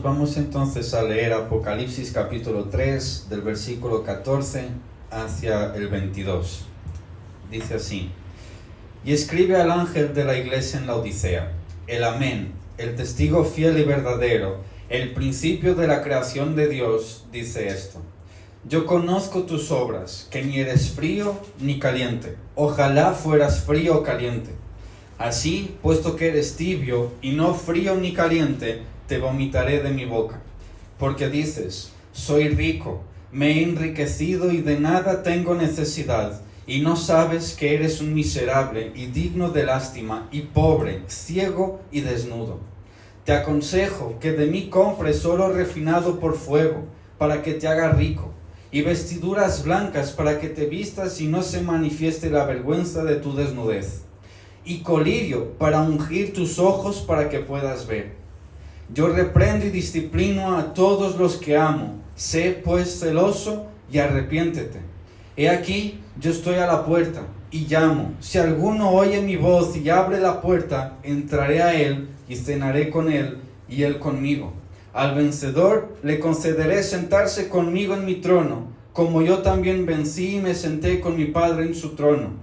vamos entonces a leer Apocalipsis capítulo 3, del versículo 14 hacia el 22. Dice así: y escribe al ángel de la iglesia en la Odisea, el Amén, el testigo fiel y verdadero, el principio de la creación de Dios, dice esto: yo conozco tus obras, que ni eres frío ni caliente. Ojalá fueras frío o caliente. Así, puesto que eres tibio y no frío ni caliente, te vomitaré de mi boca. Porque dices: soy rico, me he enriquecido y de nada tengo necesidad, y no sabes que eres un miserable y digno de lástima, y pobre, ciego y desnudo. Te aconsejo que de mí compres oro refinado por fuego, para que te haga rico, y vestiduras blancas para que te vistas y no se manifieste la vergüenza de tu desnudez, y colirio para ungir tus ojos para que puedas ver. Yo reprendo y disciplino a todos los que amo. Sé pues celoso y arrepiéntete. He aquí, yo estoy a la puerta y llamo. Si alguno oye mi voz y abre la puerta, entraré a él y cenaré con él y él conmigo. Al vencedor le concederé sentarse conmigo en mi trono, como yo también vencí y me senté con mi Padre en su trono.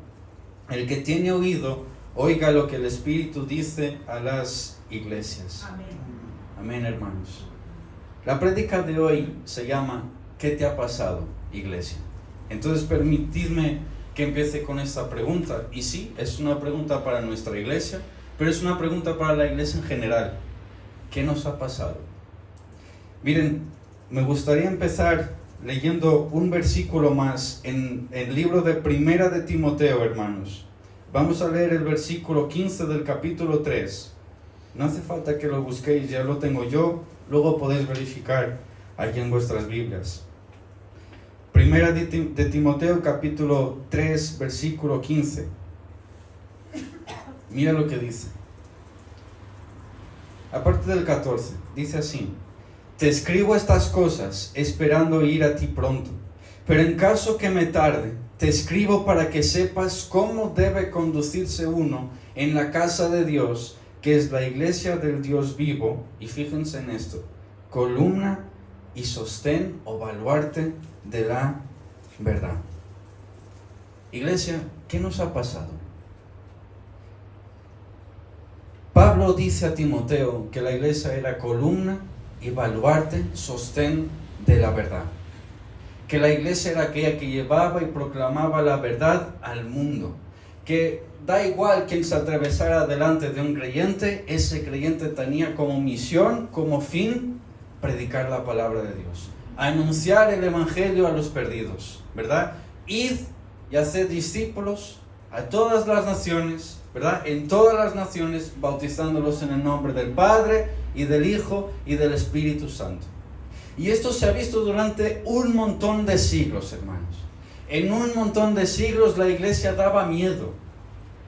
El que tiene oído, oiga lo que el Espíritu dice a las iglesias. Amén. Amén, hermanos. La prédica de hoy se llama ¿qué te ha pasado, iglesia? Entonces permitidme que empiece con esta pregunta. Y sí, es una pregunta para nuestra iglesia, pero es una pregunta para la iglesia en general. ¿Qué nos ha pasado? Miren, me gustaría empezar leyendo un versículo más en el libro de Primera de Timoteo, hermanos. Vamos a leer el versículo 15 del capítulo 3. No hace falta que lo busquéis, ya lo tengo yo, luego podéis verificar allí en vuestras Biblias. Primera de Timoteo capítulo 3, versículo 15. Mira lo que dice. Aparte del 14, dice así: te escribo estas cosas esperando ir a ti pronto, pero en caso que me tarde, te escribo para que sepas cómo debe conducirse uno en la casa de Dios, que es la iglesia del Dios vivo, y fíjense en esto: columna y sostén o baluarte de la verdad. Iglesia, ¿qué nos ha pasado? Pablo dice a Timoteo que la iglesia era columna y baluarte, sostén de la verdad. Que la iglesia era aquella que llevaba y proclamaba la verdad al mundo. Que da igual quien se atravesara delante de un creyente, ese creyente tenía como misión, como fin, predicar la palabra de Dios, anunciar el evangelio a los perdidos, ¿verdad? Id y haced discípulos a todas las naciones, ¿verdad? En todas las naciones, bautizándolos en el nombre del Padre y del Hijo y del Espíritu Santo. Y esto se ha visto durante un montón de siglos, hermanos. En un montón de siglos la iglesia daba miedo.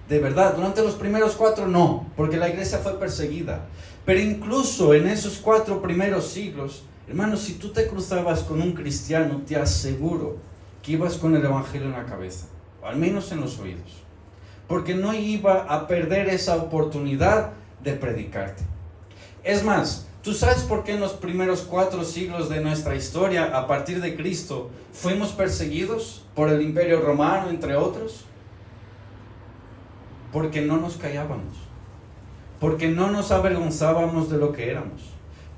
De verdad, durante los primeros 4 no, porque la iglesia fue perseguida. Pero incluso en esos 4 primeros siglos, hermanos, si tú te cruzabas con un cristiano, te aseguro que ibas con el evangelio en la cabeza, o al menos en los oídos, porque no iba a perder esa oportunidad de predicarte. Es más, ¿tú sabes por qué en los primeros 4 siglos de nuestra historia, a partir de Cristo, fuimos perseguidos por el Imperio Romano, entre otros? Porque no nos callábamos, porque no nos avergonzábamos de lo que éramos,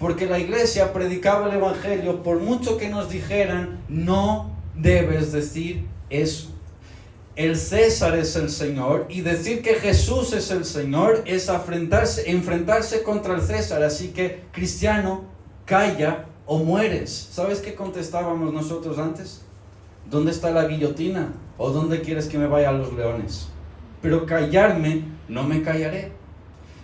porque la iglesia predicaba el evangelio, por mucho que nos dijeran: no debes decir eso. El César es el Señor, y decir que Jesús es el Señor es enfrentarse contra el César. Así que, cristiano, calla o mueres. ¿Sabes qué contestábamos nosotros antes? ¿Dónde está la guillotina? ¿O dónde quieres que me vaya a los leones? Pero callarme, no me callaré.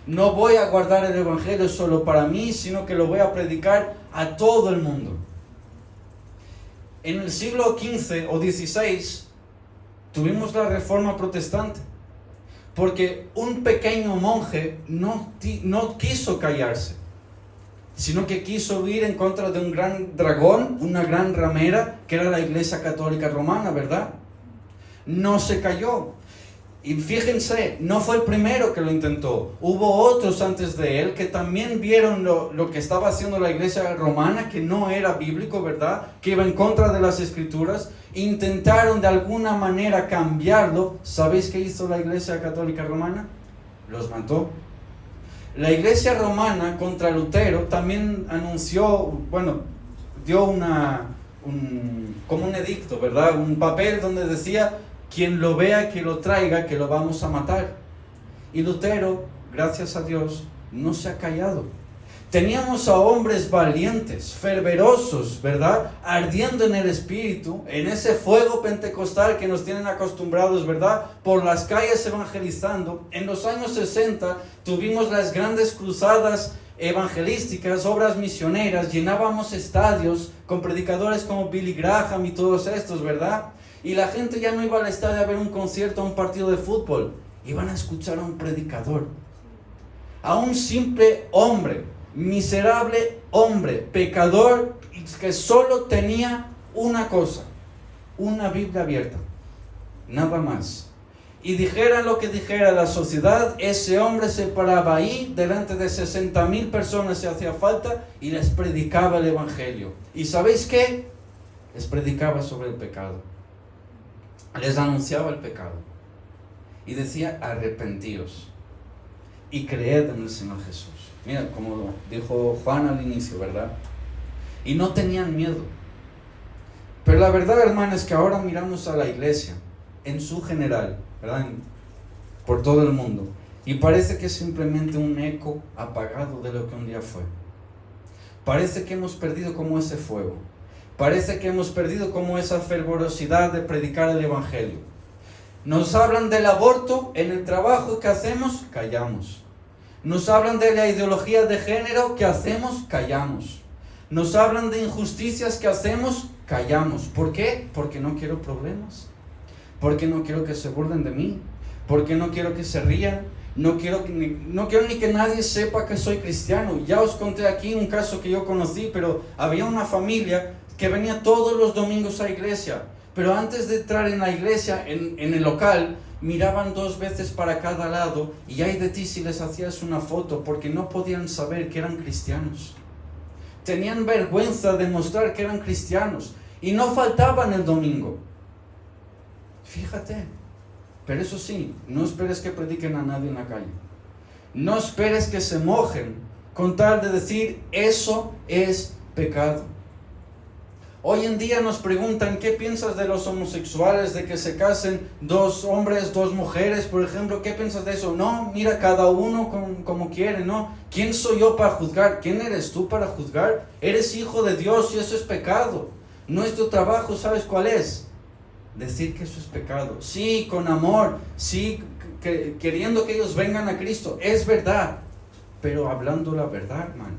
No voy a guardar el evangelio solo para mí, sino que lo voy a predicar a todo el mundo. En el siglo XV o XVI tuvimos la Reforma Protestante, porque un pequeño monje no quiso callarse, sino que quiso ir en contra de un gran dragón, una gran ramera, que era la Iglesia Católica Romana, ¿verdad? No se calló. Y fíjense, no fue el primero que lo intentó. Hubo otros antes de él que también vieron lo que estaba haciendo la iglesia romana, que no era bíblico, ¿verdad? Que iba en contra de las escrituras. Intentaron de alguna manera cambiarlo. ¿Sabéis qué hizo la iglesia católica romana? Los mató. La iglesia romana contra Lutero también anunció, dio como un edicto, ¿verdad? Un papel donde decía: quien lo vea, que lo traiga, que lo vamos a matar. Y Lutero, gracias a Dios, no se ha callado. Teníamos a hombres valientes, fervorosos, ¿verdad? Ardiendo en el espíritu, en ese fuego pentecostal que nos tienen acostumbrados, ¿verdad? Por las calles evangelizando. En los años 60 tuvimos las grandes cruzadas evangelísticas, obras misioneras, llenábamos estadios con predicadores como Billy Graham y todos estos, ¿verdad? Y la gente ya no iba al estadio a ver un concierto, a un partido de fútbol. Iban a escuchar a un predicador. A un simple hombre, miserable hombre, pecador, que solo tenía una cosa: una Biblia abierta. Nada más. Y dijera lo que dijera la sociedad, ese hombre se paraba ahí delante de 60,000 personas si hacía falta y les predicaba el evangelio. ¿Y sabéis qué? Les predicaba sobre el pecado. Les anunciaba el pecado y decía: arrepentíos y creed en el Señor Jesús. Mira, como dijo Juan al inicio, ¿verdad? Y no tenían miedo. Pero la verdad, hermano, es que ahora miramos a la iglesia en su general, ¿verdad? Por todo el mundo, y parece que es simplemente un eco apagado de lo que un día fue. Parece que hemos perdido como ese fuego. Parece que hemos perdido como esa fervorosidad de predicar el evangelio. Nos hablan del aborto en el trabajo que hacemos, callamos. Nos hablan de la ideología de género que hacemos, callamos. Nos hablan de injusticias que hacemos, callamos. ¿Por qué? Porque no quiero problemas. Porque no quiero que se burlen de mí. Porque no quiero que se rían. No quiero ni que nadie sepa que soy cristiano. Ya os conté aquí un caso que yo conocí, pero había una familia que venía todos los domingos a iglesia, pero antes de entrar en la iglesia, en el local, miraban 2 veces para cada lado, y ay de ti si les hacías una foto, porque no podían saber que eran cristianos. Tenían vergüenza de mostrar que eran cristianos, y no faltaban el domingo. Fíjate. Pero eso sí, no esperes que prediquen a nadie en la calle. No esperes que se mojen con tal de decir: eso es pecado. Hoy en día nos preguntan: ¿qué piensas de los homosexuales, de que se casen 2 hombres, 2 mujeres, por ejemplo? ¿Qué piensas de eso? No, mira, cada uno como quiere, ¿no? ¿Quién soy yo para juzgar? ¿Quién eres tú para juzgar? Eres hijo de Dios y eso es pecado. Nuestro trabajo, ¿sabes cuál es? Decir que eso es pecado. Sí, con amor, sí, queriendo que ellos vengan a Cristo, es verdad, pero hablando la verdad, hermano.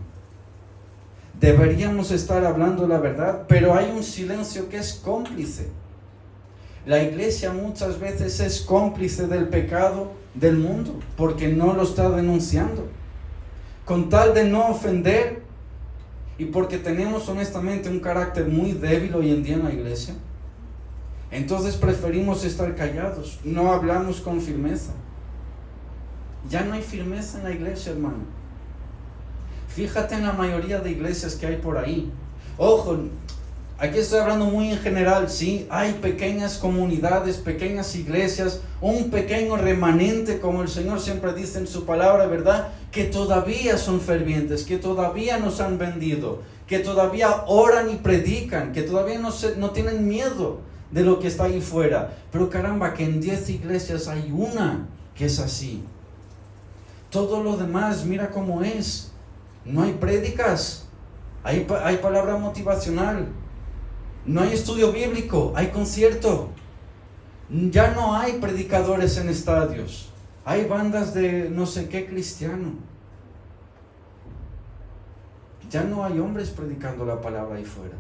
Deberíamos estar hablando la verdad, pero hay un silencio que es cómplice. La iglesia muchas veces es cómplice del pecado del mundo, porque no lo está denunciando, con tal de no ofender, y porque tenemos honestamente un carácter muy débil hoy en día en la iglesia. Entonces preferimos estar callados, no hablamos con firmeza. Ya no hay firmeza en la iglesia, hermano. Fíjate en la mayoría de iglesias que hay por ahí. Ojo, aquí estoy hablando muy en general, sí, hay pequeñas comunidades, pequeñas iglesias, un pequeño remanente, como el Señor siempre dice en su palabra, ¿verdad? Que todavía son fervientes, que todavía nos han vendido, que todavía oran y predican, que todavía no tienen miedo de lo que está ahí fuera. Pero caramba, que en 10 iglesias hay una que es así. Todo lo demás, mira cómo es. No hay prédicas, hay palabra motivacional, no hay estudio bíblico, hay concierto. Ya no hay predicadores en estadios, hay bandas de no sé qué cristiano. Ya no hay hombres predicando la palabra ahí fuera.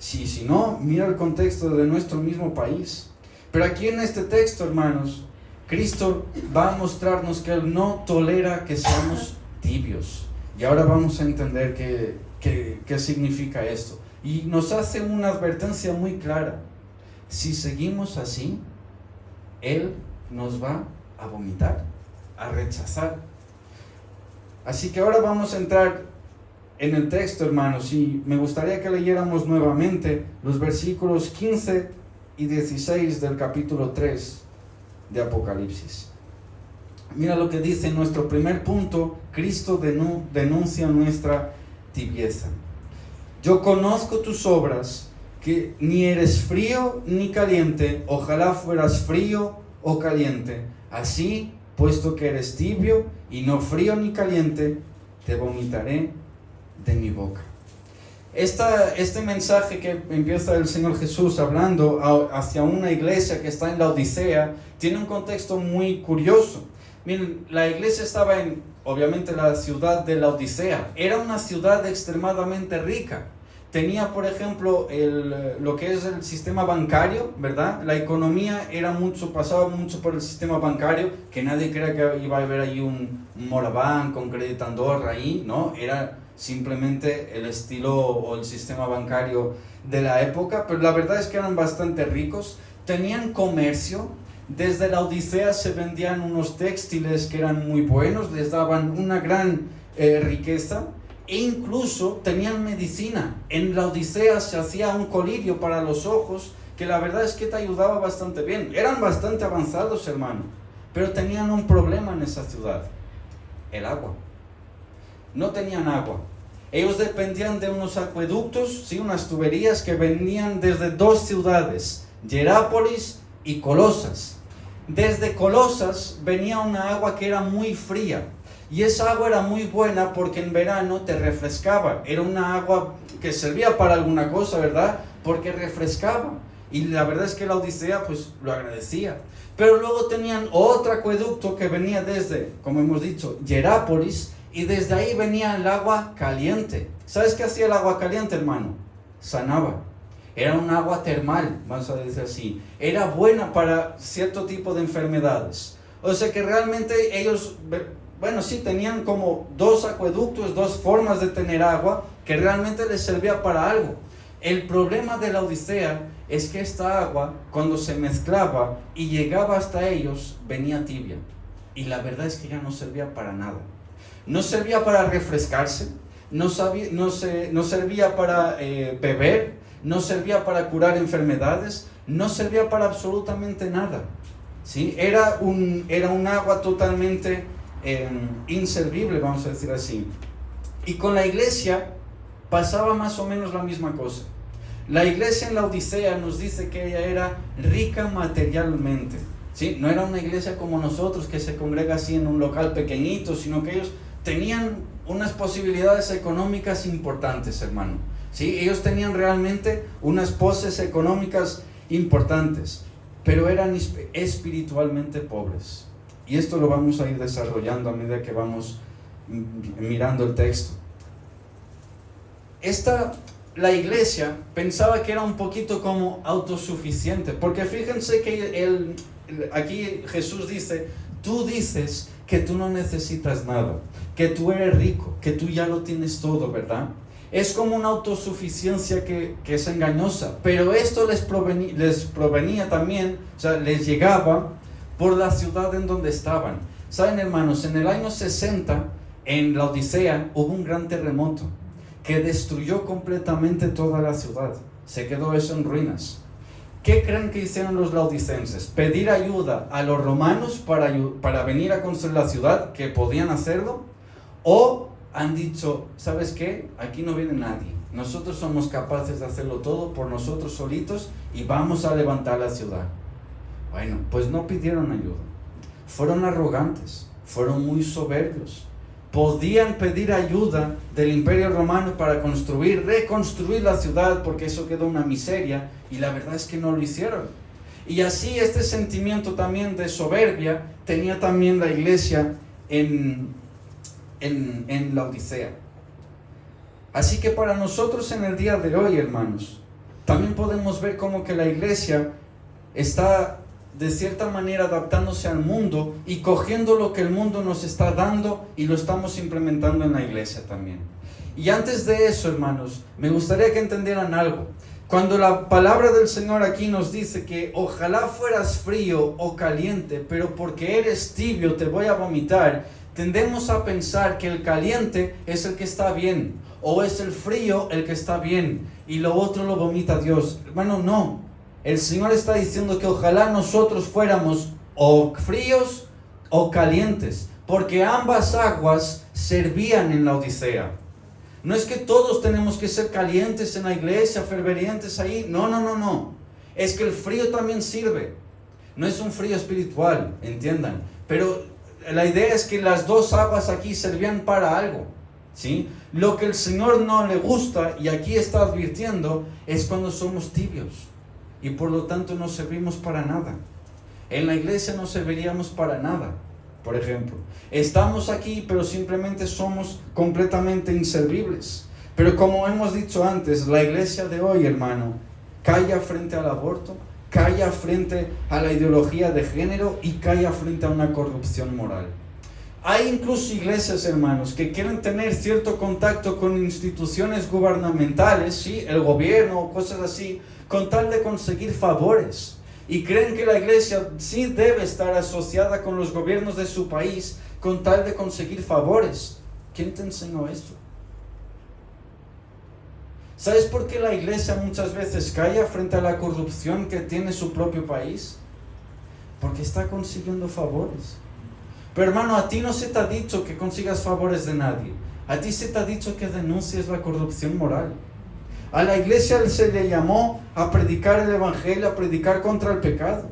Si no, mira el contexto de nuestro mismo país. Pero aquí en este texto, hermanos, Cristo va a mostrarnos que Él no tolera que seamos tibios. Y ahora vamos a entender qué significa esto. Y nos hace una advertencia muy clara. si seguimos así, Él nos va a vomitar, a rechazar. Así que ahora vamos a entrar en el texto, hermanos, y me gustaría que leyéramos nuevamente los versículos 15 y 16 del capítulo 3 de Apocalipsis. Mira lo que dice en nuestro primer punto: Cristo denuncia nuestra tibieza. Yo conozco tus obras, que ni eres frío ni caliente. Ojalá fueras frío o caliente. Así, puesto que eres tibio y no frío ni caliente, te vomitaré de mi boca. Este mensaje que empieza el Señor Jesús hablando hacia una iglesia que está en la Odisea tiene un contexto muy curioso. Miren, la iglesia estaba en, obviamente, la ciudad de la Odisea. Era una ciudad extremadamente rica. Tenía, por ejemplo, lo que es el sistema bancario, ¿verdad? La economía pasaba mucho por el sistema bancario, que nadie crea que iba a haber ahí un Morabank con Credit Andorra ahí, ¿no? Era simplemente el estilo o el sistema bancario de la época, pero la verdad es que eran bastante ricos, tenían comercio. Desde la Odisea se vendían unos textiles que eran muy buenos, les daban una gran riqueza, e incluso tenían medicina. En la Odisea se hacía un colirio para los ojos, que la verdad es que te ayudaba bastante bien. Eran bastante avanzados, hermano, pero tenían un problema en esa ciudad: el agua. No tenían agua. Ellos dependían de unos acueductos, ¿sí? Unas tuberías que venían desde dos ciudades, Hierápolis y Colosas. Desde Colosas venía una agua que era muy fría, y esa agua era muy buena porque en verano te refrescaba. Era una agua que servía para alguna cosa, ¿verdad? Porque refrescaba, y la verdad es que la Odisea pues lo agradecía. Pero luego tenían otro acueducto que venía desde, como hemos dicho, Hierápolis, y desde ahí venía el agua caliente. ¿Sabes qué hacía el agua caliente, hermano? Sanaba. Era un agua termal, vamos a decir así. Era buena para cierto tipo de enfermedades. O sea que realmente ellos, bueno, sí, tenían como dos acueductos, dos formas de tener agua que realmente les servía para algo. El problema de la Odisea es que esta agua, cuando se mezclaba y llegaba hasta ellos, venía tibia. Y la verdad es que ya no servía para nada. No servía para refrescarse, no servía para beber, no servía para curar enfermedades, no servía para absolutamente nada, ¿sí? Era un agua totalmente inservible, vamos a decir así. Y con la iglesia pasaba más o menos la misma cosa. La iglesia en la Odisea nos dice que ella era rica materialmente, ¿sí? No era una iglesia como nosotros que se congrega así en un local pequeñito, sino que ellos tenían unas posibilidades económicas importantes, hermano, ¿sí? Ellos tenían realmente unas poses económicas importantes, pero eran espiritualmente pobres. Y esto lo vamos a ir desarrollando a medida que vamos mirando el texto. La iglesia pensaba que era un poquito como autosuficiente, porque fíjense que aquí Jesús dice: tú dices que tú no necesitas nada, que tú eres rico, que tú ya lo tienes todo, ¿verdad? Es como una autosuficiencia que es engañosa, pero esto les provenía también, o sea, les llegaba por la ciudad en donde estaban. Saben, hermanos, en el año 60, en la Odisea, hubo un gran terremoto que destruyó completamente toda la ciudad. Se quedó eso en ruinas. ¿Qué creen que hicieron los laodicenses? ¿Pedir ayuda a los romanos para venir a construir la ciudad, que podían hacerlo? ¿O han dicho: ¿sabes qué? Aquí no viene nadie. Nosotros somos capaces de hacerlo todo por nosotros solitos y vamos a levantar la ciudad? Bueno, pues no pidieron ayuda. Fueron arrogantes, fueron muy soberbios. Podían pedir ayuda del Imperio Romano para reconstruir la ciudad, porque eso quedó una miseria, y la verdad es que no lo hicieron. Y así este sentimiento también de soberbia tenía también la iglesia en la Odisea. Así que para nosotros en el día de hoy, hermanos, también podemos ver cómo que la iglesia está de cierta manera adaptándose al mundo y cogiendo lo que el mundo nos está dando y lo estamos implementando en la iglesia también. Y antes de eso, hermanos, me gustaría que entendieran algo. Cuando la palabra del Señor aquí nos dice que ojalá fueras frío o caliente, pero porque eres tibio te voy a vomitar, tendemos a pensar que el caliente es el que está bien, o es el frío el que está bien, y lo otro lo vomita Dios. Hermano, no. El Señor está diciendo que ojalá nosotros fuéramos o fríos o calientes, porque ambas aguas servían en la Odisea. No es que todos tenemos que ser calientes en la iglesia, fervorientes ahí. No. Es que el frío también sirve. No es un frío espiritual, entiendan. Pero la idea es que las dos aguas aquí servían para algo, ¿sí? Lo que el Señor no le gusta, y aquí está advirtiendo, es cuando somos tibios. Y por lo tanto no servimos para nada. En la iglesia no serviríamos para nada. Por ejemplo, estamos aquí, pero simplemente somos completamente inservibles. Pero como hemos dicho antes, la iglesia de hoy, hermano, calla frente al aborto, calla frente a la ideología de género y calla frente a una corrupción moral. Hay incluso iglesias, hermanos, que quieren tener cierto contacto con instituciones gubernamentales, ¿sí? El gobierno o cosas así, con tal de conseguir favores. Y creen que la iglesia sí debe estar asociada con los gobiernos de su país con tal de conseguir favores. ¿Quién te enseñó esto? ¿Sabes por qué la iglesia muchas veces calla frente a la corrupción que tiene su propio país? Porque está consiguiendo favores. Pero hermano, a ti no se te ha dicho que consigas favores de nadie. A ti se te ha dicho que denuncies la corrupción moral. A la iglesia se le llamó a predicar el evangelio, a predicar contra el pecado.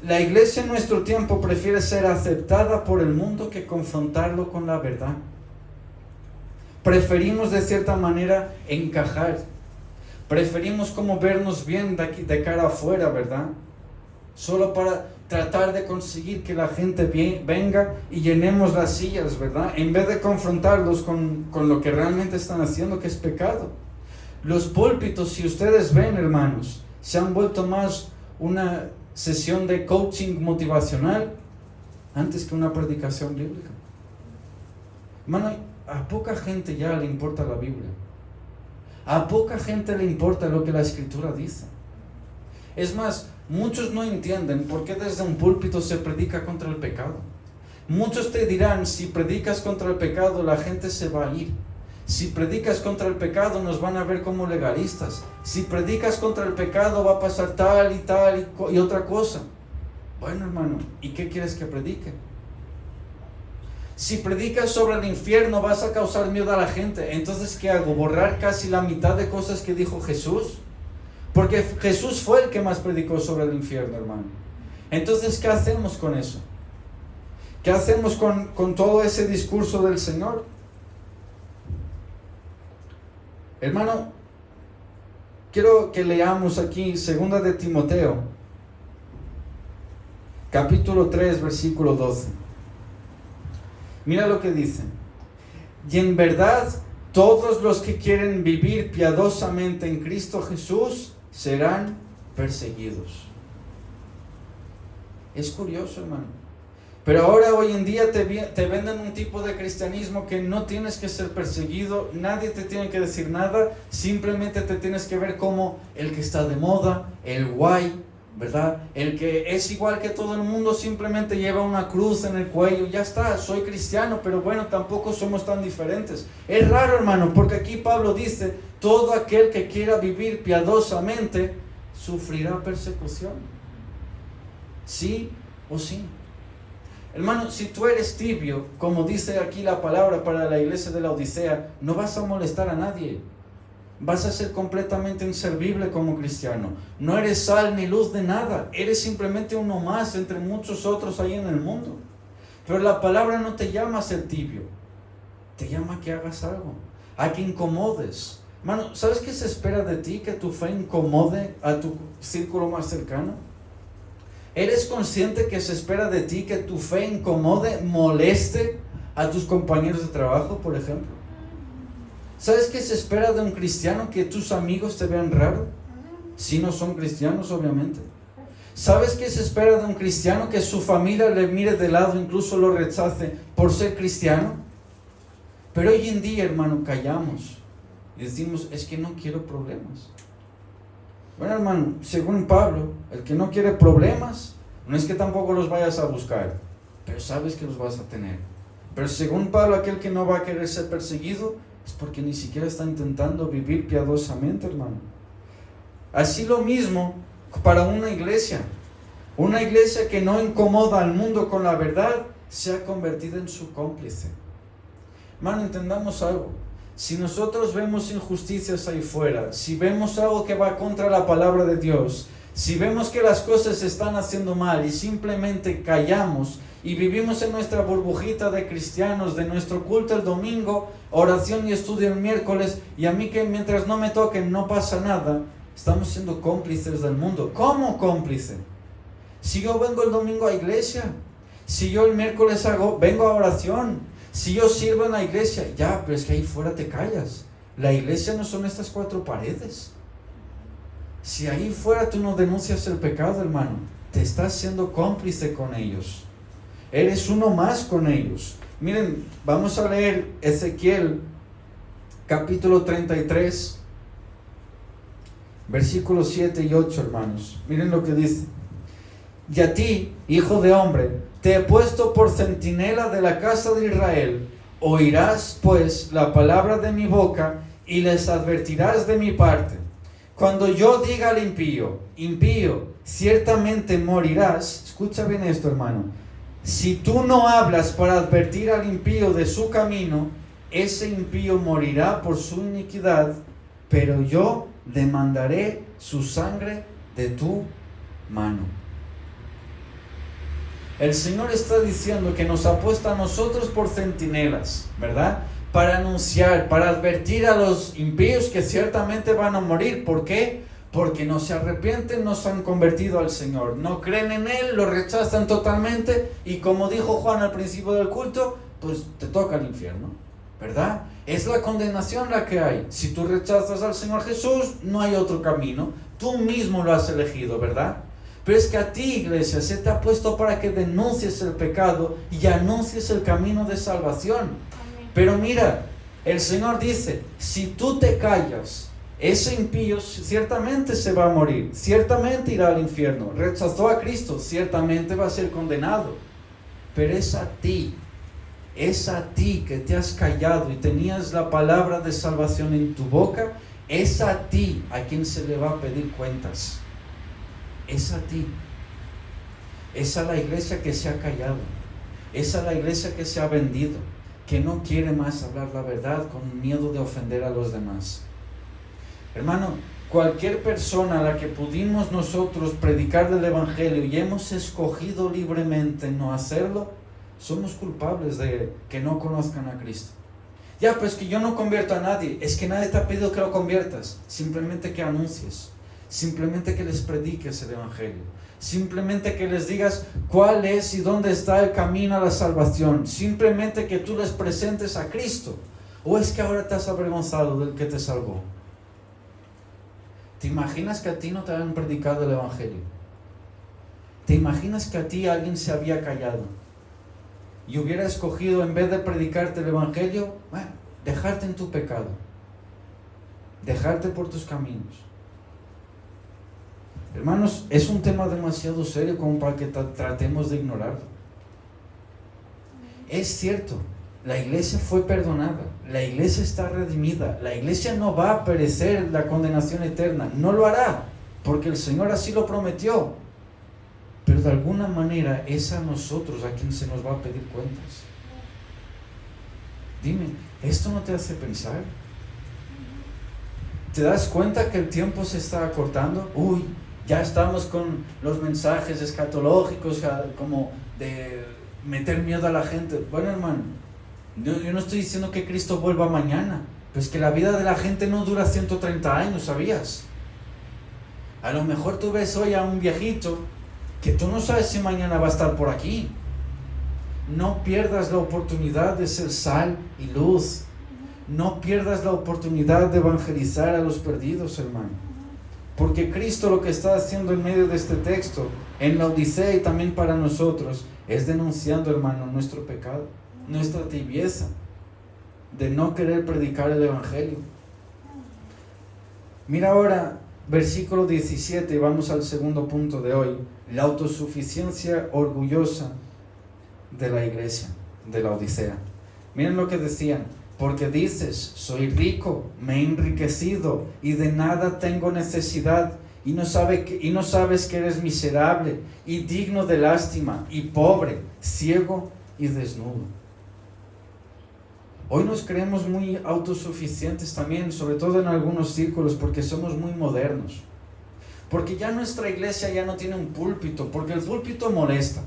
La iglesia en nuestro tiempo prefiere ser aceptada por el mundo que confrontarlo con la verdad. Preferimos de cierta manera encajar. Preferimos como vernos bien de cara afuera, ¿verdad? Solo para tratar de conseguir que la gente venga y llenemos las sillas, ¿verdad? En vez de confrontarlos con lo que realmente están haciendo, que es pecado. Los púlpitos, si ustedes ven, hermanos, se han vuelto más una sesión de coaching motivacional antes que una predicación bíblica. Hermano, a poca gente ya le importa la Biblia. A poca gente le importa lo que la Escritura dice. Es más, muchos no entienden por qué desde un púlpito se predica contra el pecado. Muchos te dirán, si predicas contra el pecado, la gente se va a ir. Si predicas contra el pecado, nos van a ver como legalistas. Si predicas contra el pecado, va a pasar tal y otra cosa. Bueno, hermano, ¿y qué quieres que predique? Si predicas sobre el infierno, vas a causar miedo a la gente. Entonces, ¿qué hago? ¿Borrar casi la mitad de cosas que dijo Jesús? Porque Jesús fue el que más predicó sobre el infierno, hermano. Entonces, ¿qué hacemos con eso? ¿Qué hacemos con todo ese discurso del Señor? Hermano, quiero que leamos aquí 2 de Timoteo, capítulo 3, versículo 12. Mira lo que dice. Y en verdad, todos los que quieren vivir piadosamente en Cristo Jesús serán perseguidos. Es curioso, hermano. Pero ahora, hoy en día, te venden un tipo de cristianismo que no tienes que ser perseguido, nadie te tiene que decir nada, simplemente te tienes que ver como el que está de moda, el guay, ¿verdad? El que es igual que todo el mundo, simplemente lleva una cruz en el cuello, ya está, soy cristiano, pero bueno, tampoco somos tan diferentes. Es raro, hermano, porque aquí Pablo dice, todo aquel que quiera vivir piadosamente, sufrirá persecución. ¿Sí o sí? Hermano, si tú eres tibio, como dice aquí la palabra para la iglesia de la Odisea, no vas a molestar a nadie. Vas a ser completamente inservible como cristiano. No eres sal ni luz de nada. Eres simplemente uno más entre muchos otros ahí en el mundo. Pero la palabra no te llama a ser tibio. Te llama a que hagas algo. A que incomodes. Hermano, ¿sabes qué se espera de ti? Que tu fe incomode a tu círculo más cercano. ¿Eres consciente que se espera de ti que tu fe incomode, moleste a tus compañeros de trabajo, por ejemplo? ¿Sabes qué se espera de un cristiano? Que tus amigos te vean raro, si no son cristianos, obviamente. ¿Sabes qué se espera de un cristiano? Que su familia le mire de lado, incluso lo rechace por ser cristiano. Pero hoy en día, hermano, callamos y decimos, es que no quiero problemas. Bueno, hermano, según Pablo, el que no quiere problemas, no es que tampoco los vayas a buscar, pero sabes que los vas a tener. Pero según Pablo, aquel que no va a querer ser perseguido es porque ni siquiera está intentando vivir piadosamente, hermano. Así lo mismo para una iglesia. Una iglesia que no incomoda al mundo con la verdad se ha convertido en su cómplice. Hermano, entendamos algo. Si nosotros vemos injusticias ahí fuera, si vemos algo que va contra la palabra de Dios, si vemos que las cosas se están haciendo mal y simplemente callamos y vivimos en nuestra burbujita de cristianos, de nuestro culto el domingo, oración y estudio el miércoles, y a mí que mientras no me toquen no pasa nada, estamos siendo cómplices del mundo. ¿Cómo cómplice? Si yo vengo el domingo a iglesia, si yo el miércoles vengo a oración, si yo sirvo en la iglesia, ya, pero es que ahí fuera te callas. La iglesia no son estas 4 paredes. Si ahí fuera tú no denuncias el pecado, hermano, te estás siendo cómplice con ellos. Eres uno más con ellos. Miren, vamos a leer Ezequiel capítulo 33, versículos 7 y 8, hermanos. Miren lo que dice. Y a ti, hijo de hombre, te he puesto por centinela de la casa de Israel. Oirás, pues, la palabra de mi boca y les advertirás de mi parte. Cuando yo diga al impío, impío, ciertamente morirás. Escucha bien esto, hermano. Si tú no hablas para advertir al impío de su camino, ese impío morirá por su iniquidad, pero yo demandaré su sangre de tu mano. El Señor está diciendo que nos ha puesto a nosotros por centinelas, ¿verdad? Para anunciar, para advertir a los impíos que ciertamente van a morir. ¿Por qué? Porque no se arrepienten, no se han convertido al Señor, no creen en Él, lo rechazan totalmente, y como dijo Juan al principio del culto, pues te toca el infierno, ¿verdad? Es la condenación la que hay. Si tú rechazas al Señor Jesús, no hay otro camino, tú mismo lo has elegido, ¿verdad? Pero es que a ti, iglesia, se te ha puesto para que denuncies el pecado y anuncies el camino de salvación. Amén. Pero mira, el Señor dice, si tú te callas, ese impío ciertamente se va a morir, ciertamente irá al infierno, rechazó a Cristo, ciertamente va a ser condenado. Pero es a ti que te has callado y tenías la palabra de salvación en tu boca, es a ti a quien se le va a pedir cuentas. Es a ti. Es a la iglesia que se ha callado. Es a la iglesia que se ha vendido, que no quiere más hablar la verdad con miedo de ofender a los demás. Hermano, cualquier persona a la que pudimos nosotros predicar del Evangelio y hemos escogido libremente no hacerlo, somos culpables de que no conozcan a Cristo. Ya, pues que yo no convierto a nadie. Es que nadie te ha pedido que lo conviertas. Simplemente que anuncies. Simplemente que les prediques el Evangelio. Simplemente que les digas cuál es y dónde está el camino a la salvación. Simplemente que tú les presentes a Cristo. ¿O es que ahora te has avergonzado del que te salvó? ¿Te imaginas que a ti no te habían predicado el Evangelio? ¿Te imaginas que a ti alguien se había callado y hubiera escogido, en vez de predicarte el Evangelio, dejarte en tu pecado, dejarte por tus caminos? Hermanos, es un tema demasiado serio como para que tratemos de ignorarlo. Es cierto, la iglesia fue perdonada, la iglesia está redimida, la iglesia no va a perecer la condenación eterna, no lo hará, porque el Señor así lo prometió. Pero de alguna manera es a nosotros a quien se nos va a pedir cuentas. Dime, ¿esto no te hace pensar? ¿Te das cuenta que el tiempo se está acortando? Ya estamos con los mensajes escatológicos como de meter miedo a la gente. Bueno, hermano, yo no estoy diciendo que Cristo vuelva mañana, pero es que la vida de la gente no dura 130 años, ¿sabías? A lo mejor tú ves hoy a un viejito que tú no sabes si mañana va a estar por aquí. No pierdas la oportunidad de ser sal y luz. No pierdas la oportunidad de evangelizar a los perdidos, hermano. Porque Cristo lo que está haciendo en medio de este texto, en la Odisea y también para nosotros, es denunciando, hermano, nuestro pecado, nuestra tibieza de no querer predicar el Evangelio. Mira ahora versículo 17, vamos al segundo punto de hoy, la autosuficiencia orgullosa de la iglesia de la Odisea. Miren lo que decían: porque dices, soy rico, me he enriquecido y de nada tengo necesidad, y no sabes que eres miserable y digno de lástima y pobre, ciego y desnudo. Hoy nos creemos muy autosuficientes también, sobre todo en algunos círculos, porque somos muy modernos. Porque ya nuestra iglesia ya no tiene un púlpito, porque el púlpito molesta.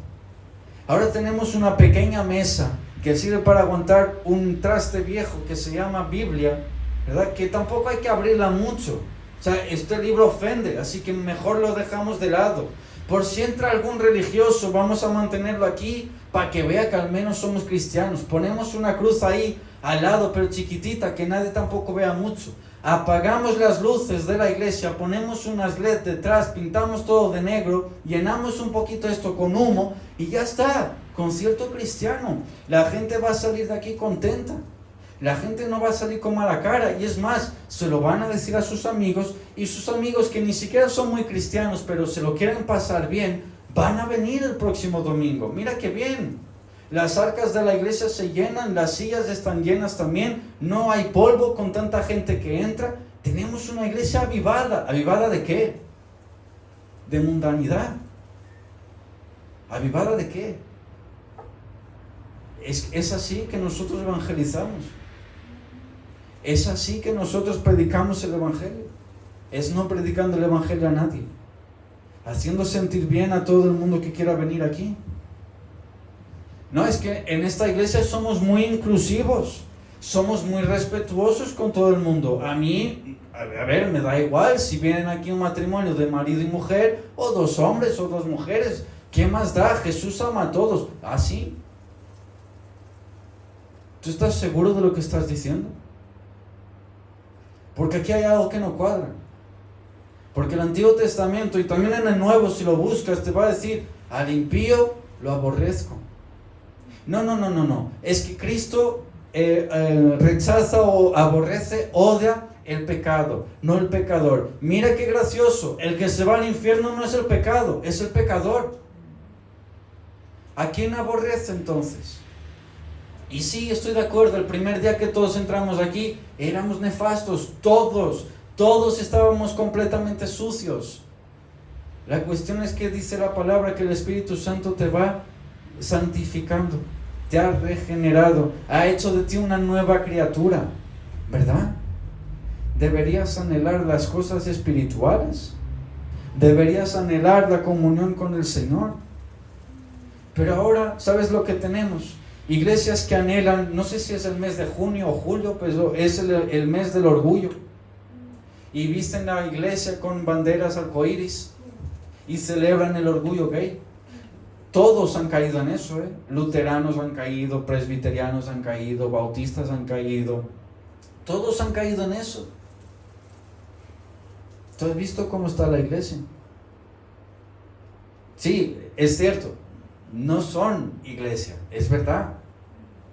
Ahora tenemos una pequeña mesa que sirve para aguantar un traste viejo que se llama Biblia, ¿verdad? Que tampoco hay que abrirla mucho. O sea, este libro ofende, así que mejor lo dejamos de lado. Por si entra algún religioso, vamos a mantenerlo aquí para que vea que al menos somos cristianos. Ponemos una cruz ahí al lado, pero chiquitita, que nadie tampoco vea mucho. Apagamos las luces de la iglesia, ponemos unas LED detrás, pintamos todo de negro, llenamos un poquito esto con humo y ya está, concierto cristiano. La gente va a salir de aquí contenta. La gente no va a salir con mala cara, y es más, se lo van a decir a sus amigos, y sus amigos que ni siquiera son muy cristianos, pero se lo quieren pasar bien, van a venir el próximo domingo. Mira qué bien. Las arcas de la iglesia se llenan, las sillas están llenas también, no hay polvo con tanta gente que entra. Tenemos una iglesia avivada. ¿Avivada de qué? De mundanidad. ¿Avivada de qué? Es así que nosotros evangelizamos. Es así que nosotros predicamos el evangelio. Es no predicando el evangelio a nadie, haciendo sentir bien a todo el mundo que quiera venir aquí. No, es que en esta iglesia somos muy inclusivos, somos muy respetuosos con todo el mundo. A mí, a ver, me da igual si vienen aquí un matrimonio de marido y mujer, o dos hombres o dos mujeres. ¿Qué más da? Jesús ama a todos. ¿Ah, sí? ¿Tú estás seguro de lo que estás diciendo? Porque aquí hay algo que no cuadra. Porque el Antiguo Testamento, y también en el Nuevo, si lo buscas, te va a decir: al impío lo aborrezco. No. Es que Cristo rechaza o aborrece, odia el pecado, no el pecador. Mira qué gracioso. El que se va al infierno no es el pecado, es el pecador. ¿A quién aborrece entonces? Y sí, estoy de acuerdo, el primer día que todos entramos aquí, éramos nefastos, todos estábamos completamente sucios. La cuestión es que dice la palabra que el Espíritu Santo te va santificando, te ha regenerado, ha hecho de ti una nueva criatura, ¿verdad? Deberías anhelar las cosas espirituales, deberías anhelar la comunión con el Señor. Pero ahora, ¿sabes lo que tenemos? Iglesias que anhelan, no sé si es el mes de junio o julio, pero es el mes del orgullo. Y visten la iglesia con banderas arcoíris y celebran el orgullo gay. Todos han caído en eso, Luteranos han caído, presbiterianos han caído, bautistas han caído. Todos han caído en eso. ¿Tú has visto cómo está la iglesia? Sí, es cierto, no son iglesia, es verdad.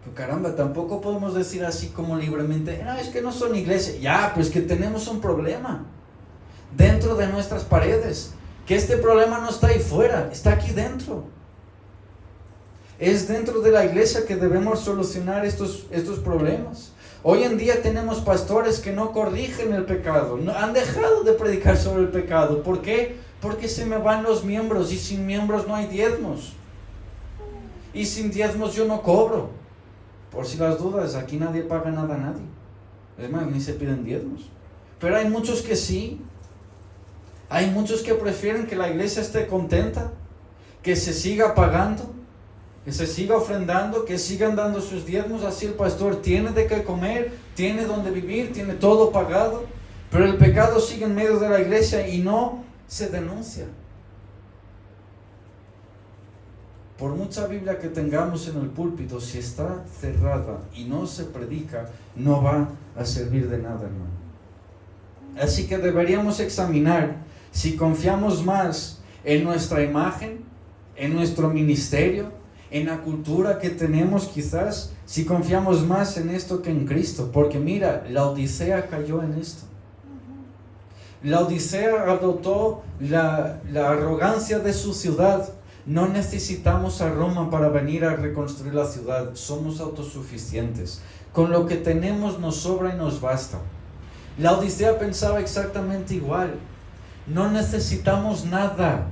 Pero caramba, tampoco podemos decir así como libremente: no, es que no son iglesia. Ya, pues que tenemos un problema dentro de nuestras paredes. Que este problema no está ahí fuera, está aquí dentro. Es dentro de la iglesia que debemos solucionar estos problemas. Hoy en día tenemos pastores que no corrigen el pecado, han dejado de predicar sobre el pecado. ¿Por qué? Porque se me van los miembros, y sin miembros no hay diezmos. Y sin diezmos yo no cobro. Por si las dudas, aquí nadie paga nada a nadie. Es más, ni se piden diezmos. Pero hay muchos que sí. Hay muchos que prefieren que la iglesia esté contenta, que se siga pagando, que se siga ofrendando, que sigan dando sus diezmos. Así el pastor tiene de qué comer, tiene donde vivir, tiene todo pagado. Pero el pecado sigue en medio de la iglesia y no se denuncia. Por mucha Biblia que tengamos en el púlpito, si está cerrada y no se predica, no va a servir de nada, hermano. Así que deberíamos examinar si confiamos más en nuestra imagen, en nuestro ministerio, en la cultura que tenemos quizás, si confiamos más en esto que en Cristo. Porque mira, la Odisea cayó en esto. La Odisea adoptó la arrogancia de su ciudad. No necesitamos a Roma para venir a reconstruir la ciudad. Somos autosuficientes. Con lo que tenemos nos sobra y nos basta. La Odisea pensaba exactamente igual. No necesitamos nada.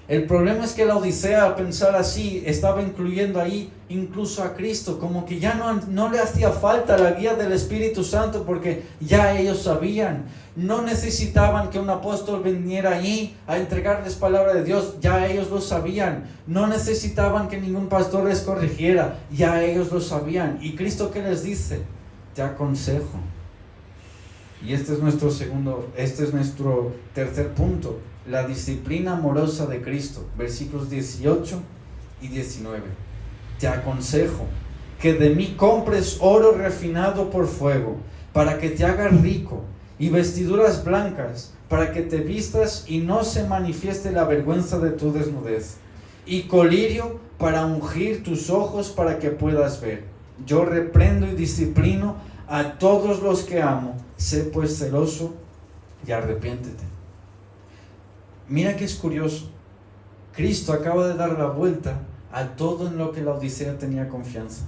El problema es que la Odisea, al pensar así, estaba incluyendo ahí incluso a Cristo, como que ya no le hacía falta la guía del Espíritu Santo porque ya ellos sabían. No necesitaban que un apóstol viniera ahí a entregarles palabra de Dios, ya ellos lo sabían. No necesitaban que ningún pastor les corrigiera, ya ellos lo sabían. ¿Y Cristo qué les dice? Te aconsejo. Y este es nuestro tercer punto. La disciplina amorosa de Cristo, versículos 18 y 19. Te aconsejo que de mí compres oro refinado por fuego, para que te hagas rico, y vestiduras blancas, para que te vistas y no se manifieste la vergüenza de tu desnudez, y colirio para ungir tus ojos para que puedas ver. Yo reprendo y disciplino a todos los que amo. Sé pues celoso y arrepiéntete. Mira que es curioso. Cristo acaba de dar la vuelta a todo en lo que la Odisea tenía confianza.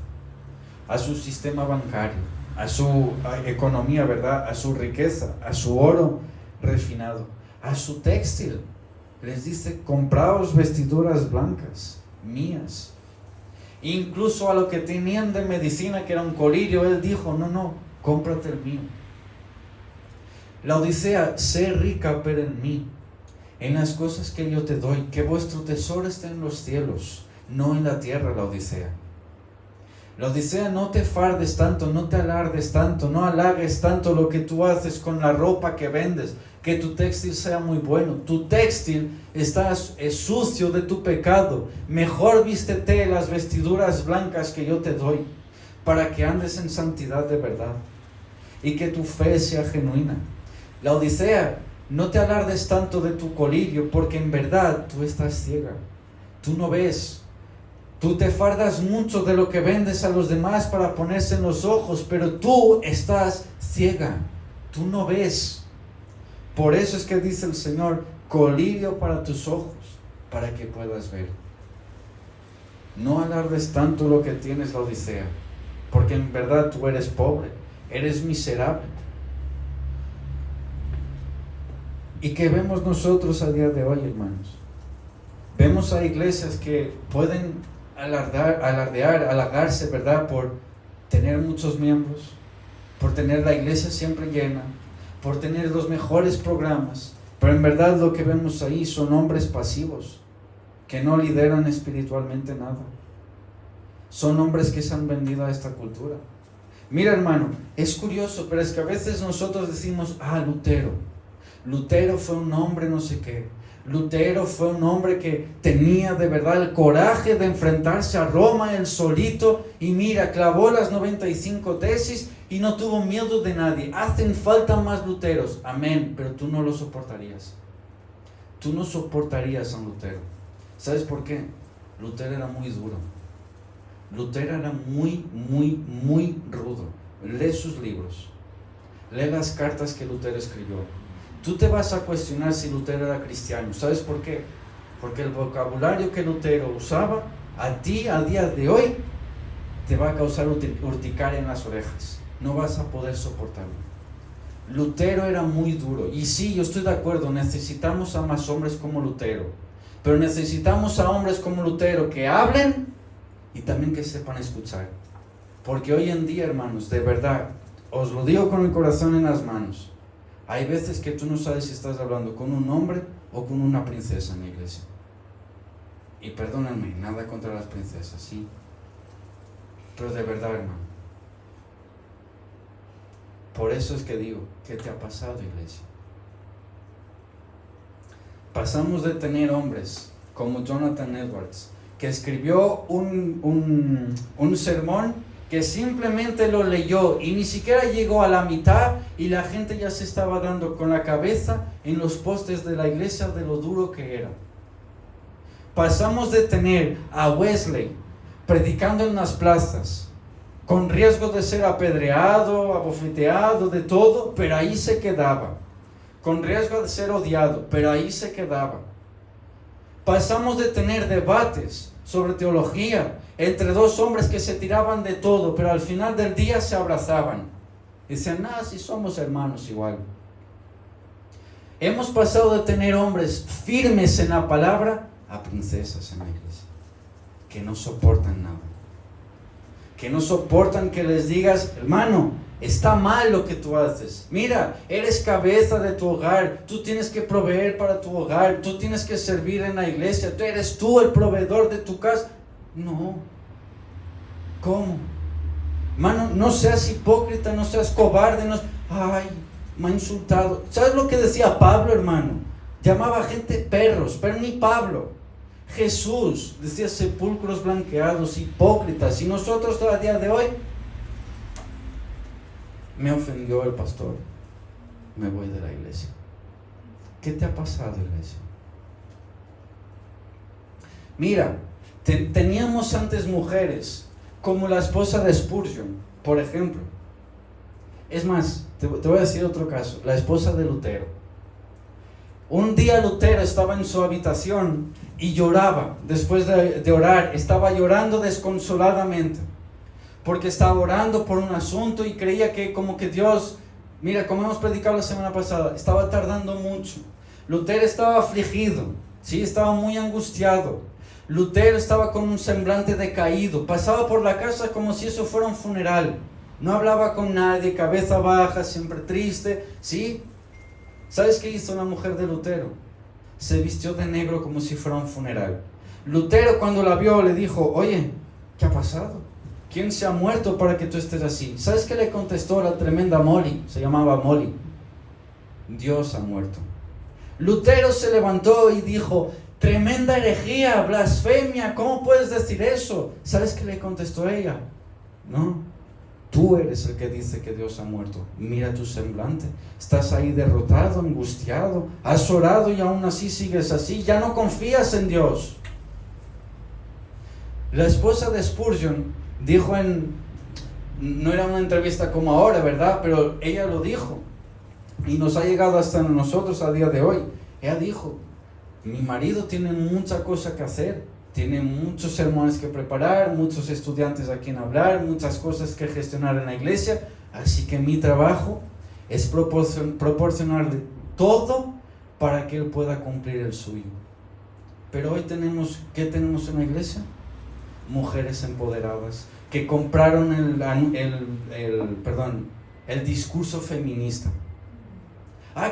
A su sistema bancario, a su economía, ¿verdad? A su riqueza, a su oro refinado, a su textil. Les dice, compraos vestiduras blancas, mías. Incluso a lo que tenían de medicina, que era un colirio, él dijo, no, cómprate el mío. La Odisea, sé rica pero en mí, en las cosas que yo te doy, que vuestro tesoro esté en los cielos, no en la tierra. La Odisea, no te fardes tanto, no te alardes tanto, no halagues tanto lo que tú haces con la ropa que vendes, que tu textil sea muy bueno. Tu textil es sucio de tu pecado. Mejor vístete las vestiduras blancas que yo te doy, para que andes en santidad de verdad y que tu fe sea genuina. La Odisea, no te alardes tanto de tu colirio, porque en verdad tú estás ciega. Tú no ves. Tú te fardas mucho de lo que vendes a los demás para ponerse en los ojos, pero tú estás ciega. Tú no ves. Por eso es que dice el Señor, colirio para tus ojos, para que puedas ver. No alardes tanto lo que tienes, la Odisea, porque en verdad tú eres pobre, eres miserable. ¿Y qué vemos nosotros a día de hoy, hermanos? Vemos a iglesias que pueden halagarse, ¿verdad? Por tener muchos miembros, por tener la iglesia siempre llena, por tener los mejores programas, pero en verdad lo que vemos ahí son hombres pasivos, que no lideran espiritualmente nada. Son hombres que se han vendido a esta cultura. Mira, hermano, es curioso, pero es que a veces nosotros decimos, Lutero fue un hombre no sé qué. Lutero fue un hombre que tenía de verdad el coraje de enfrentarse a Roma él solito, y mira, clavó las 95 tesis y no tuvo miedo de nadie. Hacen falta más Luteros, amén, pero tú no lo soportarías. Tú no soportarías a un Lutero. ¿Sabes por qué? Lutero era muy duro. Lutero era muy rudo. Lee sus libros, lee las cartas que Lutero escribió. Tú te vas a cuestionar si Lutero era cristiano. ¿Sabes por qué? Porque el vocabulario que Lutero usaba, a ti, a día de hoy, te va a causar urticaria en las orejas. No vas a poder soportarlo. Lutero era muy duro. Y sí, yo estoy de acuerdo, necesitamos a más hombres como Lutero. Pero necesitamos a hombres como Lutero que hablen y también que sepan escuchar. Porque hoy en día, hermanos, de verdad, os lo digo con el corazón en las manos, hay veces que tú no sabes si estás hablando con un hombre o con una princesa en la iglesia. Y perdónenme, nada contra las princesas, sí. Pero de verdad, hermano. Por eso es que digo, ¿qué te ha pasado, iglesia? Pasamos de tener hombres como Jonathan Edwards, que escribió un sermón que simplemente lo leyó y ni siquiera llegó a la mitad y la gente ya se estaba dando con la cabeza en los postes de la iglesia de lo duro que era. Pasamos de tener a Wesley predicando en las plazas, con riesgo de ser apedreado, abofeteado, de todo, pero ahí se quedaba, con riesgo de ser odiado, pero ahí se quedaba. Pasamos de tener debates sobre teología entre dos hombres que se tiraban de todo, pero al final del día se abrazaban. Decían, nada, si somos hermanos igual. Hemos pasado de tener hombres firmes en la palabra a princesas en la iglesia, que no soportan nada. Que no soportan que les digas, hermano, está mal lo que tú haces. Mira, eres cabeza de tu hogar, tú tienes que proveer para tu hogar, tú tienes que servir en la iglesia, eres tú el proveedor de tu casa. No. ¿Cómo? Hermano, no seas hipócrita, no seas cobarde, ay, me ha insultado. ¿Sabes lo que decía Pablo, hermano? Llamaba a gente perros, pero ni Pablo. Jesús decía sepulcros blanqueados, hipócritas. Y nosotros a día de hoy, me ofendió el pastor, me voy de la iglesia. ¿Qué te ha pasado, iglesia? Mira, teníamos antes mujeres como la esposa de Spurgeon, por ejemplo. Es más, te voy a decir otro caso, la esposa de Lutero. Un día Lutero estaba en su habitación y lloraba. Después de orar, estaba llorando desconsoladamente, porque estaba orando por un asunto y creía que como que Dios, mira, como hemos predicado la semana pasada, estaba tardando mucho. Lutero estaba afligido, ¿sí? Estaba muy angustiado. Lutero estaba con un semblante decaído, pasaba por la casa como si eso fuera un funeral. No hablaba con nadie, cabeza baja, siempre triste, ¿sí? ¿Sabes qué hizo la mujer de Lutero? Se vistió de negro como si fuera un funeral. Lutero, cuando la vio, le dijo, oye, ¿qué ha pasado? ¿Quién se ha muerto para que tú estés así? ¿Sabes qué le contestó la tremenda Molly? Se llamaba Molly. Dios ha muerto. Lutero se levantó y dijo, tremenda herejía, blasfemia, ¿cómo puedes decir eso? ¿Sabes qué le contestó ella? No, tú eres el que dice que Dios ha muerto. Mira tu semblante, estás ahí derrotado, angustiado, has orado y aún así sigues así, ya no confías en Dios. La esposa de Spurgeon dijo no era una entrevista como ahora, ¿verdad? Pero ella lo dijo y nos ha llegado hasta nosotros a día de hoy. Ella dijo, mi marido tiene mucha cosa que hacer, tiene muchos sermones que preparar, muchos estudiantes a quien hablar, muchas cosas que gestionar en la iglesia, así que mi trabajo es proporcionarle todo para que él pueda cumplir el suyo. Pero hoy ¿qué tenemos en la iglesia? Mujeres empoderadas que compraron el discurso feminista.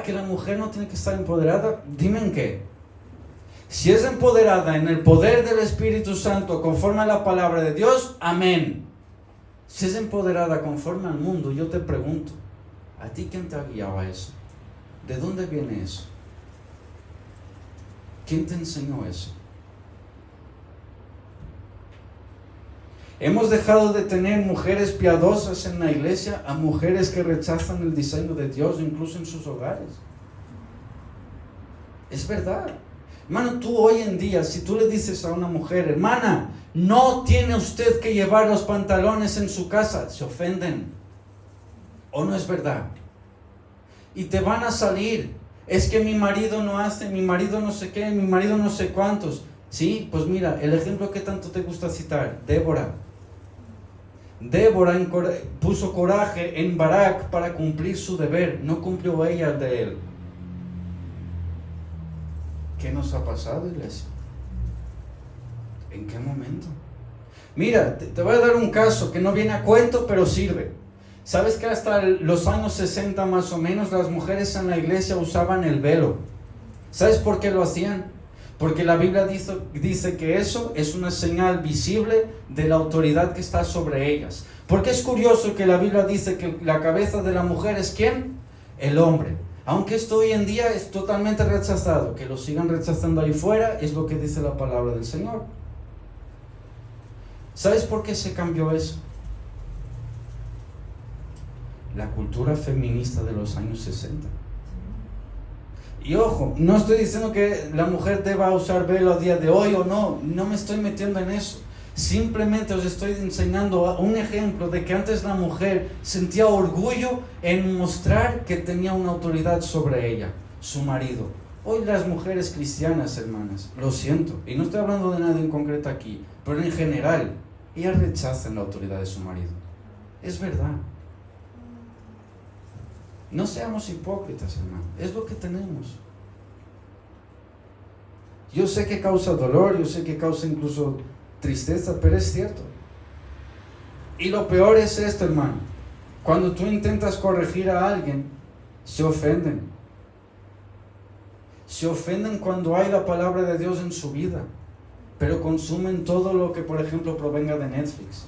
Que la mujer no tiene que estar empoderada. Dime en qué. Si es empoderada en el poder del Espíritu Santo conforme a la palabra de Dios, amén. Si es empoderada conforme al mundo, yo te pregunto, ¿a ti quién te ha guiado a eso? ¿De dónde viene eso? ¿Quién te enseñó eso? Hemos dejado de tener mujeres piadosas en la iglesia a mujeres que rechazan el diseño de Dios, incluso en sus hogares. Es verdad. Hermano, tú hoy en día, si tú le dices a una mujer, hermana, no tiene usted que llevar los pantalones en su casa, se ofenden. ¿O no es verdad? Y te van a salir, es que mi marido no hace, mi marido no sé qué, mi marido no sé cuántos. Sí, pues mira, el ejemplo que tanto te gusta citar, Débora puso coraje en Barak para cumplir su deber, no cumplió ella el de él. ¿Qué nos ha pasado, iglesia? ¿En qué momento? Mira, te voy a dar un caso que no viene a cuento, pero sirve. ¿Sabes que hasta los años 60 más o menos las mujeres en la iglesia usaban el velo? ¿Sabes por qué lo hacían? Porque la Biblia dice que eso es una señal visible de la autoridad que está sobre ellas. Porque es curioso que la Biblia dice que la cabeza de la mujer es ¿quién? El hombre. Aunque esto hoy en día es totalmente rechazado, que lo sigan rechazando ahí fuera, es lo que dice la palabra del Señor. ¿Sabes por qué se cambió eso? La cultura feminista de los años 60. Y ojo, no estoy diciendo que la mujer deba usar velo a día de hoy o no me estoy metiendo en eso. Simplemente os estoy enseñando un ejemplo de que antes la mujer sentía orgullo en mostrar que tenía una autoridad sobre ella. su marido. Hoy las mujeres cristianas, hermanas, lo siento, y no estoy hablando de nada en concreto aquí, pero en general, ellas rechazan la autoridad de su marido. Es verdad. No seamos hipócritas, hermano, es lo que tenemos. Yo sé que causa dolor, yo sé que causa incluso tristeza, pero es cierto. Y lo peor es esto, hermano. Cuando tú intentas corregir a alguien, se ofenden. Se ofenden cuando hay la palabra de Dios en su vida, pero consumen todo lo que, por ejemplo, provenga de Netflix.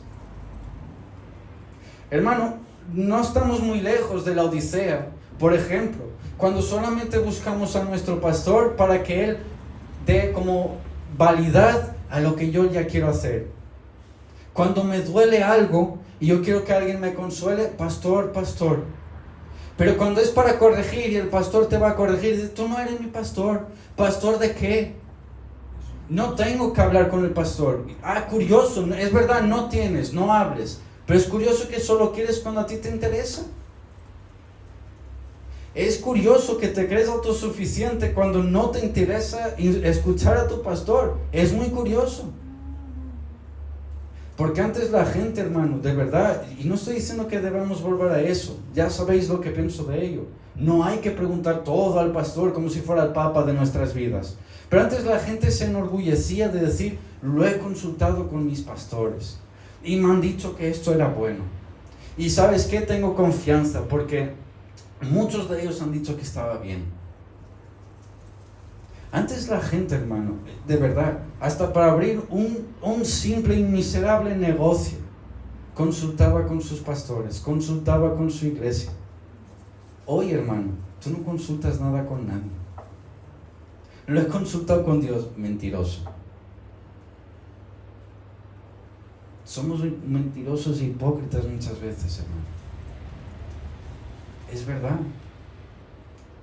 Hermano, no estamos muy lejos de la Odisea, por ejemplo, cuando solamente buscamos a nuestro pastor para que él dé como validad a lo que yo ya quiero hacer. Cuando me duele algo y yo quiero que alguien me consuele, pastor, pastor. Pero cuando es para corregir y el pastor te va a corregir, dice, tú no eres mi pastor. ¿Pastor de qué? No tengo que hablar con el pastor. Curioso, es verdad, no tienes, no hables. Pero es curioso que solo quieres cuando a ti te interesa. Es curioso que te crees autosuficiente cuando no te interesa escuchar a tu pastor. Es muy curioso. Porque antes la gente, hermano, de verdad, y no estoy diciendo que debamos volver a eso, ya sabéis lo que pienso de ello. No hay que preguntar todo al pastor como si fuera el papa de nuestras vidas. Pero antes la gente se enorgullecía de decir, lo he consultado con mis pastores y me han dicho que esto era bueno. Y ¿sabes qué? Tengo confianza porque muchos de ellos han dicho que estaba bien. Antes la gente, hermano, de verdad, hasta para abrir un simple y miserable negocio, consultaba con sus pastores, consultaba con su iglesia. Hoy, hermano, tú no consultas nada con nadie. Lo he consultado con Dios, mentiroso. Somos mentirosos e hipócritas muchas veces, hermano. Es verdad.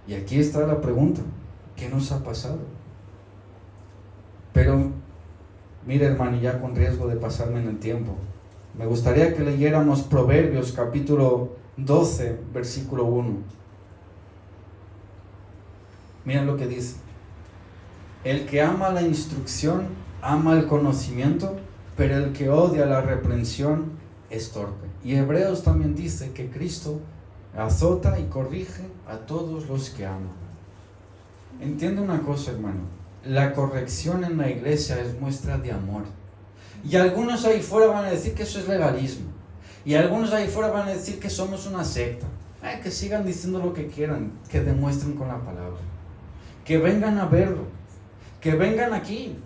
Y aquí está la pregunta. ¿Qué nos ha pasado? Pero, mire, hermano, ya con riesgo de pasarme en el tiempo, me gustaría que leyéramos Proverbios capítulo 12, versículo 1. Miren lo que dice. El que ama la instrucción, ama el conocimiento, pero el que odia la reprensión es torpe. Y Hebreos también dice que Cristo azota y corrige a todos los que aman. Entiende una cosa, hermano, la corrección en la iglesia es muestra de amor. Y algunos ahí fuera van a decir que eso es legalismo. Y algunos ahí fuera van a decir que somos una secta. Que sigan diciendo lo que quieran, que demuestren con la palabra. Que vengan a verlo. Que vengan aquí.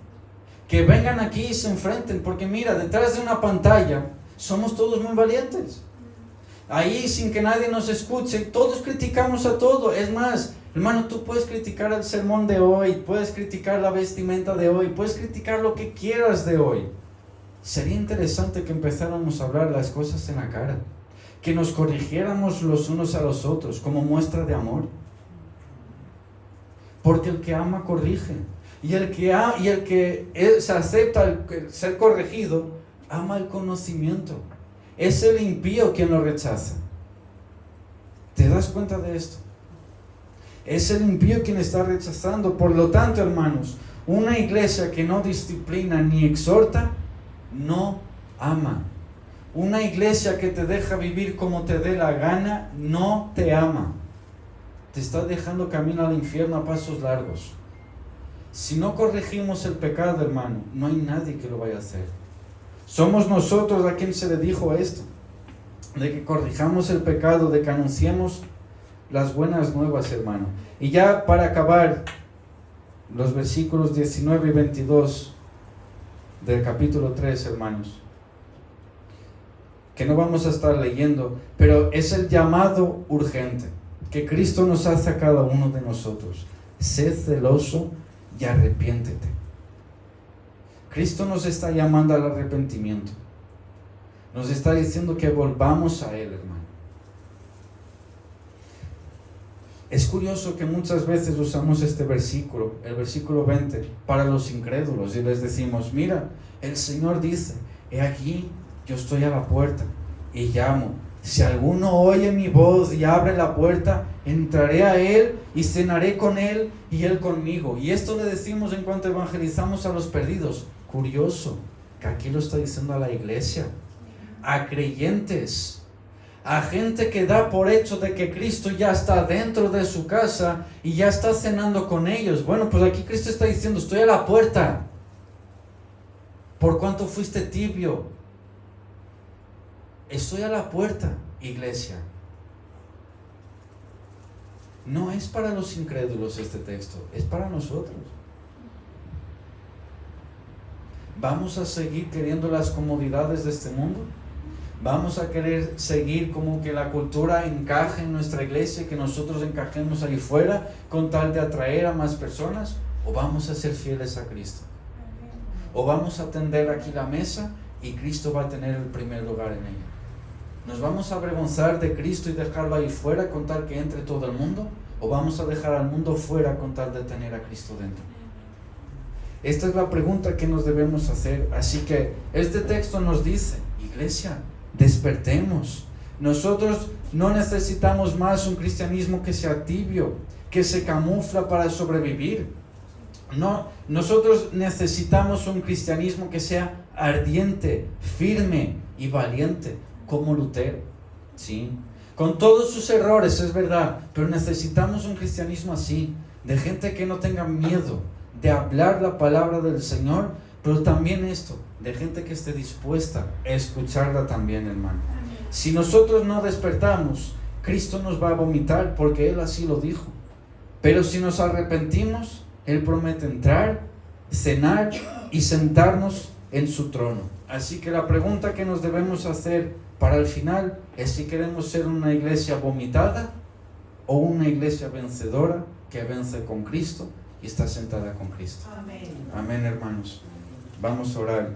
Que vengan aquí y se enfrenten. Porque mira, detrás de una pantalla somos todos muy valientes. Ahí sin que nadie nos escuche, todos criticamos a todo. Es más, hermano, tú puedes criticar el sermón de hoy, puedes criticar la vestimenta de hoy, puedes criticar lo que quieras de hoy. Sería interesante que empezáramos a hablar las cosas en la cara, que nos corrigiéramos los unos a los otros como muestra de amor. Porque el que ama corrige, y el que se acepta el ser corregido, ama el conocimiento. Es el impío quien lo rechaza. ¿Te das cuenta de esto? Es el impío quien está rechazando. Por lo tanto, hermanos, una iglesia que no disciplina ni exhorta, no ama. Una iglesia que te deja vivir como te dé la gana, no te ama. Te está dejando camino al infierno a pasos largos. Si no corregimos el pecado, hermano, no hay nadie que lo vaya a hacer. Somos nosotros a quien se le dijo esto, de que corrijamos el pecado, de que anunciemos las buenas nuevas, hermano. Y ya para acabar, los versículos 19 y 22 del capítulo 3, hermanos, que no vamos a estar leyendo, pero es el llamado urgente que Cristo nos hace a cada uno de nosotros. Sé celoso y arrepiéntete. Cristo nos está llamando al arrepentimiento. Nos está diciendo que volvamos a Él, hermano. Es curioso que muchas veces usamos este versículo, el versículo 20, para los incrédulos y les decimos, mira, el Señor dice, he aquí, yo estoy a la puerta y llamo. Si alguno oye mi voz y abre la puerta, entraré a él y cenaré con Él y Él conmigo. Y esto le decimos en cuanto evangelizamos a los perdidos. Curioso, que aquí lo está diciendo a la iglesia, a creyentes, a gente que da por hecho de que Cristo ya está dentro de su casa y ya está cenando con ellos. Bueno, pues aquí Cristo está diciendo, estoy a la puerta. ¿Por cuánto fuiste tibio? Estoy a la puerta, iglesia. No es para los incrédulos este texto, es para nosotros. ¿Vamos a seguir queriendo las comodidades de este mundo? ¿Vamos a querer seguir como que la cultura encaje en nuestra iglesia, que nosotros encajemos ahí fuera con tal de atraer a más personas? ¿O vamos a ser fieles a Cristo? ¿O vamos a tender aquí la mesa y Cristo va a tener el primer lugar en ella? ¿Nos vamos a avergonzar de Cristo y dejarlo ahí fuera con tal que entre todo el mundo? ¿O vamos a dejar al mundo fuera con tal de tener a Cristo dentro? Esta es la pregunta que nos debemos hacer. Así que este texto nos dice, iglesia, despertemos. Nosotros no necesitamos más un cristianismo que sea tibio, que se camufla para sobrevivir. No, nosotros necesitamos un cristianismo que sea ardiente, firme y valiente, como Lutero, ¿sí? Con todos sus errores, es verdad, pero necesitamos un cristianismo así, de gente que no tenga miedo de hablar la palabra del Señor, pero también esto, de gente que esté dispuesta a escucharla también, hermano. Si nosotros no despertamos, Cristo nos va a vomitar, porque Él así lo dijo. Pero si nos arrepentimos, Él promete entrar, cenar y sentarnos en su trono. Así que la pregunta que nos debemos hacer para el final es si queremos ser una iglesia vomitada o una iglesia vencedora que vence con Cristo y está sentada con Cristo. Amén. Amén, hermanos. Vamos a orar.